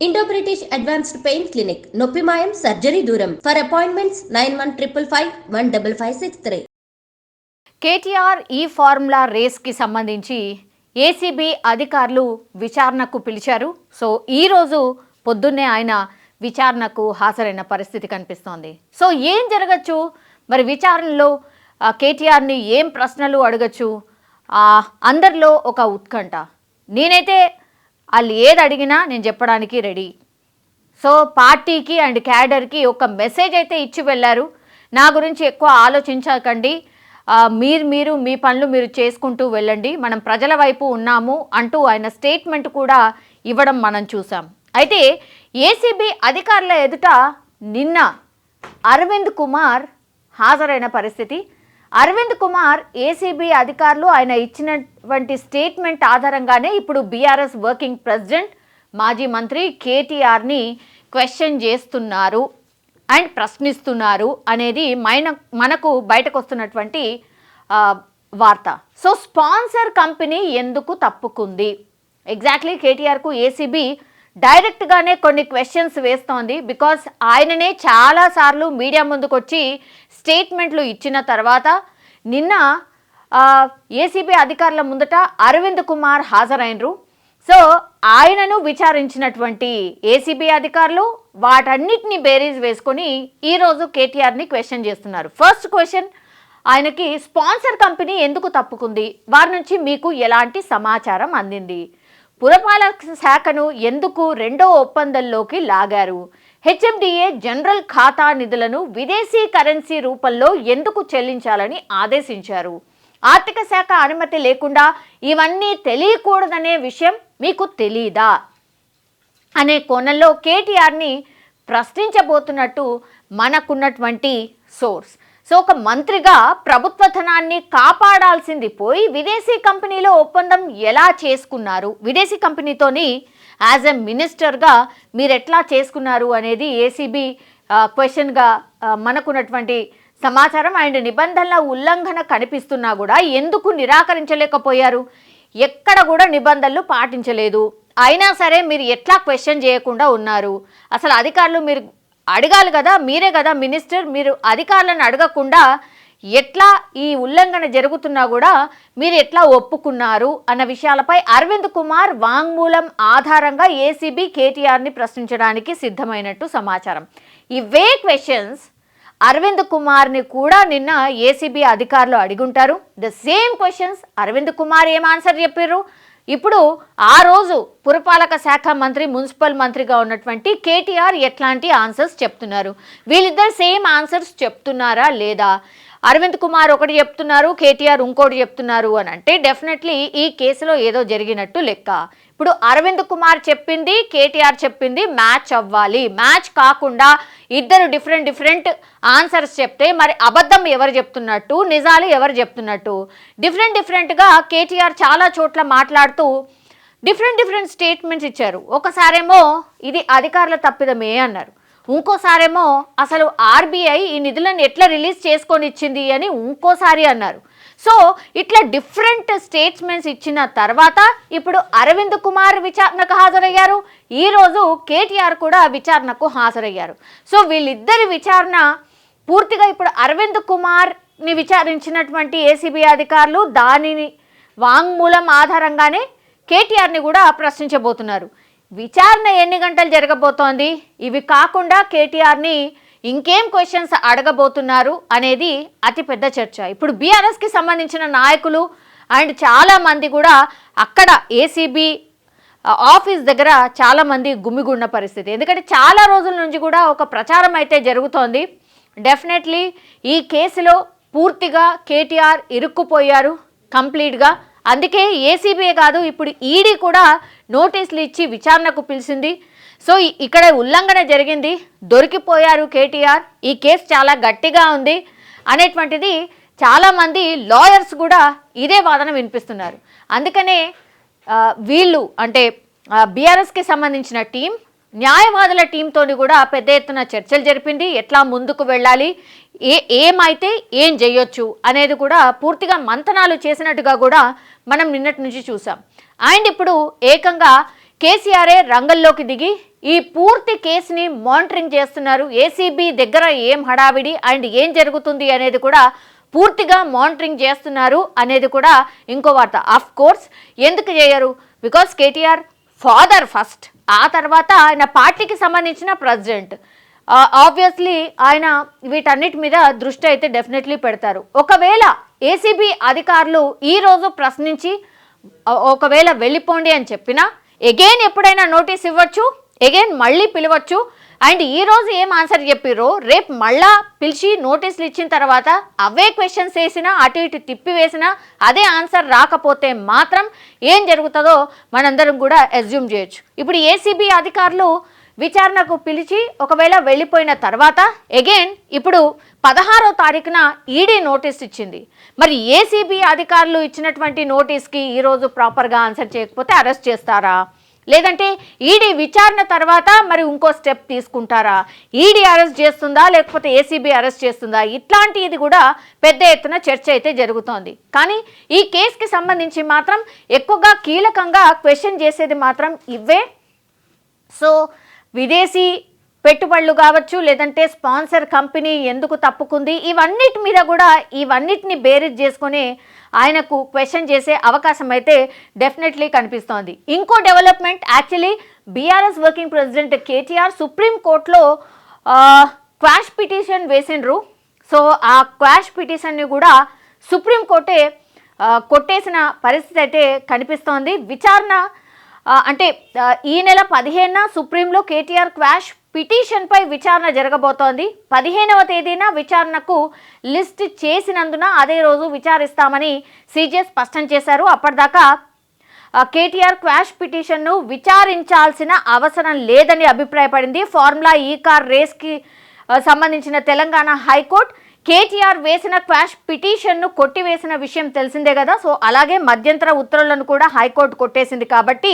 Indo British advanced pain clinic నొప్పి మాయం surgery దూరం ఫర్ అపాయింట్మెంట్స్ 9155515563. కేటీఆర్ ఈ ఫార్ములా రేస్కి సంబంధించి ఏసీబీ అధికారులు విచారణకు పిలిచారు. సో ఈరోజు పొద్దున్నే ఆయన విచారణకు హాజరైన పరిస్థితి కనిపిస్తోంది. సో ఏం జరగచ్చు మరి విచారణలో కేటీఆర్ని ఏం ప్రశ్నలు అడగచ్చు? అందరిలో ఒక ఉత్కంఠ. నేనైతే వాళ్ళు ఏది అడిగినా నేను చెప్పడానికి రెడీ. సో పార్టీకి అండ్ క్యాడర్కి ఒక మెసేజ్ అయితే ఇచ్చి వెళ్ళారు. నా గురించి ఎక్కువ ఆలోచించకండి, మీరు మీ పనులు మీరు చేసుకుంటూ వెళ్ళండి, మనం ప్రజల వైపు ఉన్నాము అంటూ ఆయన స్టేట్మెంట్ కూడా ఇవ్వడం మనం చూసాం. అయితే ఏసీబీ అధికారుల ఎదుట నిన్న అరవింద్ కుమార్ హాజరైన పరిస్థితి. అరవింద్ కుమార్ ఏసీబీ అధికారులు ఆయన ఇచ్చినటువంటి స్టేట్మెంట్ ఆధారంగానే ఇప్పుడు బీఆర్ఎస్ వర్కింగ్ ప్రెసిడెంట్ మాజీ మంత్రి కేటీఆర్ని క్వశ్చన్ చేస్తున్నారు అండ్ ప్రశ్నిస్తున్నారు అనేది మనకు బయటకు వస్తున్నటువంటి వార్త. సో స్పాన్సర్ కంపెనీ ఎందుకు తప్పుకుంది? ఎగ్జాక్ట్లీ కేటీఆర్కు ఏసీబీ డైరెక్ట్గానే కొన్ని క్వశ్చన్స్ వేస్తోంది. బికాస్ ఆయననే చాలాసార్లు మీడియా ముందుకు వచ్చి స్టేట్మెంట్లు ఇచ్చిన తర్వాత నిన్న ఏసీబీ అధికారుల ముందట అరవింద్ కుమార్ హాజరైనరు. సో ఆయనను విచారించినటువంటి ఏసీబీ అధికారులు వాటన్నిటిని బేరీజ్ వేసుకొని ఈరోజు కేటీఆర్ని క్వశ్చన్ చేస్తున్నారు. ఫస్ట్ క్వశ్చన్ ఆయనకి, స్పాన్సర్ కంపెనీ ఎందుకు తప్పుకుంది? వారి నుంచి మీకు ఎలాంటి సమాచారం అందింది? పురపాలక శాఖను ఎందుకు రెండో ఒప్పందంలోకి లాగారు? హెచ్ఎండిఏ జనరల్ ఖాతా నిధులను విదేశీ కరెన్సీ రూపంలో ఎందుకు చెల్లించాలని ఆదేశించారు? ఆర్థిక శాఖ అనుమతి లేకుండా ఇవన్నీ తెలియకూడదనే విషయం మీకు తెలీదా అనే కోణంలో కేటీఆర్ని ప్రశ్నించబోతున్నట్టు మనకున్నటువంటి సోర్స్. సో ఒక మంత్రిగా ప్రభుత్వ ధనాన్ని కాపాడాల్సింది పోయి విదేశీ కంపెనీలో ఒప్పందం ఎలా చేసుకున్నారు? విదేశీ కంపెనీతోని యాజ్ ఎ మినిస్టర్గా మీరు ఎట్లా చేసుకున్నారు అనేది ఏసీబీ క్వశ్చన్గా మనకున్నటువంటి సమాచారం. అండ్ నిబంధనల ఉల్లంఘన కనిపిస్తున్నా కూడా ఎందుకు నిరాకరించలేకపోయారు? ఎక్కడ కూడా నిబంధనలు పాటించలేదు, అయినా సరే మీరు ఎట్లా క్వశ్చన్ చేయకుండా ఉన్నారు? అసలు అధికారులు మీరు అడగాలి కదా, మీరే కదా మినిస్టర్, మీరు అధికారులను అడగకుండా ఎట్లా ఈ ఉల్లంఘన జరుగుతున్నా కూడా మీరు ఎట్లా ఒప్పుకున్నారు అన్న విషయాలపై అరవింద్ కుమార్ వాంగ్మూలం ఆధారంగా ఏసీబీ కేటీఆర్ని ప్రశ్నించడానికి సిద్ధమైనట్టు సమాచారం. ఇవే క్వశ్చన్స్ అరవింద్ కుమార్ని కూడా నిన్న ఏసీబీ అధికారులు అడిగుంటారు. The same questions Arvind Kumar ఏం ఆన్సర్ చెప్పారు? ఇప్పుడు ఆ రోజు పురపాలక శాఖ మంత్రి, మున్సిపల్ మంత్రిగా ఉన్నటువంటి కేటీఆర్ ఎట్లాంటి ఆన్సర్స్ చెప్తున్నారు? వీళ్ళిద్దరు సేమ్ ఆన్సర్స్ చెప్తున్నారా లేదా? అరవింద్ కుమార్ ఒకటి చెప్తున్నారు, కేటీఆర్ ఇంకోటి చెప్తున్నారు అని అంటే డెఫినెట్లీ ఈ కేసులో ఏదో జరిగినట్టు లెక్క. ఇప్పుడు అరవింద్ కుమార్ చెప్పింది, కేటీఆర్ చెప్పింది మ్యాచ్ అవ్వాలి. మ్యాచ్ కాకుండా ఇద్దరు డిఫరెంట్ ఆన్సర్స్ చెప్తే మరి అబద్ధం ఎవరు చెప్తున్నట్టు, నిజాలు ఎవరు చెప్తున్నట్టు? డిఫరెంట్గా కేటీఆర్ చాలా చోట్ల మాట్లాడుతూ డిఫరెంట్ స్టేట్మెంట్స్ ఇచ్చారు. ఒకసారేమో ఇది అధికారుల తప్పిదమే అన్నారు, ఇంకోసారేమో అసలు ఆర్బీఐ ఈ నిధులను ఎట్లా రిలీజ్ చేసుకొని ఇచ్చింది అని ఇంకోసారి అన్నారు. సో ఇట్లా డిఫరెంట్ స్టేట్మెంట్స్ ఇచ్చిన తర్వాత ఇప్పుడు అరవింద్ కుమార్ విచారణకు హాజరయ్యారు, ఈరోజు కేటీఆర్ కూడా విచారణకు హాజరయ్యారు. సో వీళ్ళిద్దరి విచారణ పూర్తిగా ఇప్పుడు అరవింద్ కుమార్ని విచారించినటువంటి ఏసీబీ అధికారులు దానిని వాంగ్మూలం ఆధారంగానే కేటీఆర్ని కూడా ప్రశ్నించబోతున్నారు. విచారణ ఎన్ని గంటలు జరగబోతోంది? ఇవి కాకుండా కేటీఆర్ని ఇంకేం క్వశ్చన్స్ అడగబోతున్నారు అనేది అతిపెద్ద చర్చ. ఇప్పుడు బీఆర్ఎస్కి సంబంధించిన నాయకులు అండ్ చాలామంది కూడా అక్కడ ఏసీబీ ఆఫీస్ దగ్గర చాలామంది గుమిగున్న పరిస్థితి. ఎందుకంటే చాలా రోజుల నుంచి కూడా ఒక ప్రచారం అయితే జరుగుతోంది. డెఫినెట్లీ ఈ కేసులో పూర్తిగా కేటీఆర్ ఇరుక్కుపోయారు కంప్లీట్గా. అందుకే ఏసీబీయే కాదు, ఇప్పుడు ఈడీ కూడా నోటీసులు ఇచ్చి విచారణకు పిలిచింది. సో ఇక్కడ ఉల్లంఘన జరిగింది, దొరికిపోయారు కేటీఆర్, ఈ కేసు చాలా గట్టిగా ఉంది అనేటువంటిది చాలామంది లాయర్స్ కూడా ఇదే వాదన వినిపిస్తున్నారు. అందుకనే వీళ్ళు అంటే బీఆర్ఎస్కి సంబంధించిన టీం న్యాయవాదుల టీంతో కూడా పెద్ద ఎత్తున చర్చలు జరిపింది. ఎట్లా ముందుకు వెళ్ళాలి, ఏమైతే ఏం చేయొచ్చు అనేది కూడా పూర్తిగా మంతనాలు చేసినట్టుగా కూడా మనం నిన్నటి నుంచి చూసాం. అండ్ ఇప్పుడు ఏకంగా కేసీఆరే రంగంలోకి దిగి ఈ పూర్తి కేసుని మానిటరింగ్ చేస్తున్నారు. ఏసీబీ దగ్గర ఏం హడావిడి అండ్ ఏం జరుగుతుంది అనేది కూడా పూర్తిగా మానిటరింగ్ చేస్తున్నారు అనేది కూడా ఇంకో వార్త. ఆఫ్ కోర్స్ ఎందుకు చేయరు, బికాస్ కేటీఆర్ ఫాదర్ ఫస్ట్, ఆ తర్వాత ఆయన పార్టీకి సంబంధించిన ప్రెసిడెంట్. ఆబ్వియస్లీ ఆయన వీటన్నిటి మీద దృష్టి అయితే డెఫినెట్లీ పెడతారు. ఒకవేళ ఏసీబీ అధికారులు ఈరోజు ప్రశ్నించి ఒకవేళ వెళ్ళిపోండి అని చెప్పినా ఎగైన్ ఎప్పుడైనా నోటీస్ ఇవ్వచ్చు, ఎగైన్ మళ్ళీ పిలవచ్చు. అండ్ ఈరోజు ఏం ఆన్సర్ చెప్పిరో రేపు మళ్ళా పిలిచి నోటీసులు ఇచ్చిన తర్వాత అవే క్వశ్చన్స్ వేసినా అటు ఇటు తిప్పి వేసినా అదే ఆన్సర్ రాకపోతే మాత్రం ఏం జరుగుతుందో మనందరం కూడా అజ్యూమ్ చేయొచ్చు. ఇప్పుడు ఏసీబీ అధికారులు విచారణకు పిలిచి ఒకవేళ వెళ్ళిపోయిన తర్వాత అగైన్ ఇప్పుడు 16వ తారీఖున ఈడీ నోటీస్ ఇచ్చింది. మరి ఏసీబీ అధికారులు ఇచ్చినటువంటి నోటీస్కి ఈరోజు ప్రాపర్గా ఆన్సర్ చేయకపోతే అరెస్ట్ చేస్తారా, లేదంటే ఈడీ విచారణ తర్వాత మరి ఇంకో స్టెప్ తీసుకుంటారా, ఈడీ అరెస్ట్ చేస్తుందా లేకపోతే ఏసీబీ అరెస్ట్ చేస్తుందా, ఇట్లాంటిది కూడా పెద్ద ఎత్తున చర్చ అయితే జరుగుతోంది. కానీ ఈ కేసుకి సంబంధించి మాత్రం ఎక్కువగా కీలకంగా క్వశ్చన్ చేసేది మాత్రం ఇవే. సో విదేశీ పెట్టుబడులు కావచ్చు, లేదంటే స్పాన్సర్ కంపెనీ ఎందుకు తప్పుకుంది, ఇవన్నిటి మీద కూడా ఇవన్నిటిని బేరీజ్ చేసుకొని ఆయనకు క్వశ్చన్ చేసే అవకాశం అయితే డెఫినెట్లీ కనిపిస్తోంది. ఇంకో development, actually BRS working president KTR సుప్రీంకోర్టులో క్వాష్ పిటిషన్ వేసిండ్రు. సో ఆ క్వాష్ పిటిషన్ని కూడా సుప్రీంకోర్టే కొట్టేసిన పరిస్థితి అయితే కనిపిస్తోంది. విచారణ అంటే ఈ నెల 15న సుప్రీంలో కేటీఆర్ క్వాష్ పిటిషన్పై విచారణ జరగబోతోంది. 15వ తేదీన విచారణకు లిస్ట్ చేసినందున అదే రోజు విచారిస్తామని సీజే స్పష్టం చేశారు. అప్పటిదాకా కేటీఆర్ క్వాష్ పిటిషన్ను విచారించాల్సిన అవసరం లేదని అభిప్రాయపడింది. ఫార్ములా ఈ కార్ రేస్కి సంబంధించిన తెలంగాణ హైకోర్టు కేటీఆర్ వేసిన క్వాష్ పిటిషన్ను కొట్టివేసిన విషయం తెలిసిందే కదా. సో అలాగే మధ్యంతర ఉత్తర్వులను కూడా హైకోర్టు కొట్టేసింది. కాబట్టి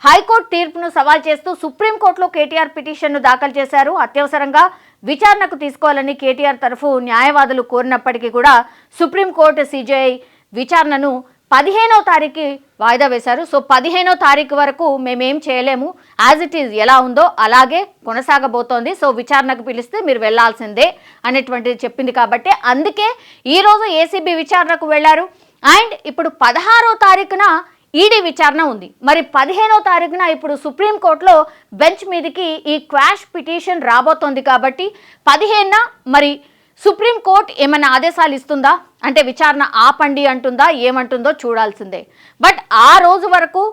హైకోర్టు తీర్పును సవాల్ చేస్తూ సుప్రీంకోర్టులో కేటీఆర్ పిటిషన్ను దాఖలు చేశారు. అత్యవసరంగా విచారణకు తీసుకోవాలని కేటీఆర్ తరఫు న్యాయవాదులు కోరినప్పటికీ కూడా సుప్రీంకోర్టు సీజేఐ విచారణను 15వ తారీఖు వాయిదా వేశారు. సో 15వ తారీఖు వరకు మేమేం చేయలేము, యాజ్ ఇట్ ఈజ్ ఎలా ఉందో అలాగే కొనసాగబోతోంది. సో విచారణకు పిలిస్తే మీరు వెళ్లాల్సిందే అనేటువంటిది చెప్పింది. కాబట్టి అందుకే ఈరోజు ఏసీబీ విచారణకు వెళ్లారు. అండ్ ఇప్పుడు 16వ తారీఖున ఈడీ విచారణ ఉంది. మరి 15వ తారీఖున ఇప్పుడు సుప్రీంకోర్టులో బెంచ్ మీదకి ఈ క్వాష్ పిటిషన్ రాబోతోంది. కాబట్టి 15న మరి సుప్రీంకోర్టు ఏమైనా ఆదేశాలు ఇస్తుందా, అంటే విచారణ ఆపండి అంటుందా, ఏమంటుందో చూడాల్సిందే. బట్ ఆ రోజు వరకు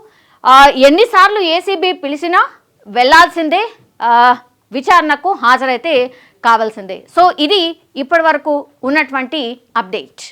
ఎన్నిసార్లు ఏసీబీ పిలిచినా వెళ్లాల్సిందే, విచారణకు హాజరైతే కావాల్సిందే. సో ఇది ఇప్పటి వరకు ఉన్నటువంటి అప్డేట్.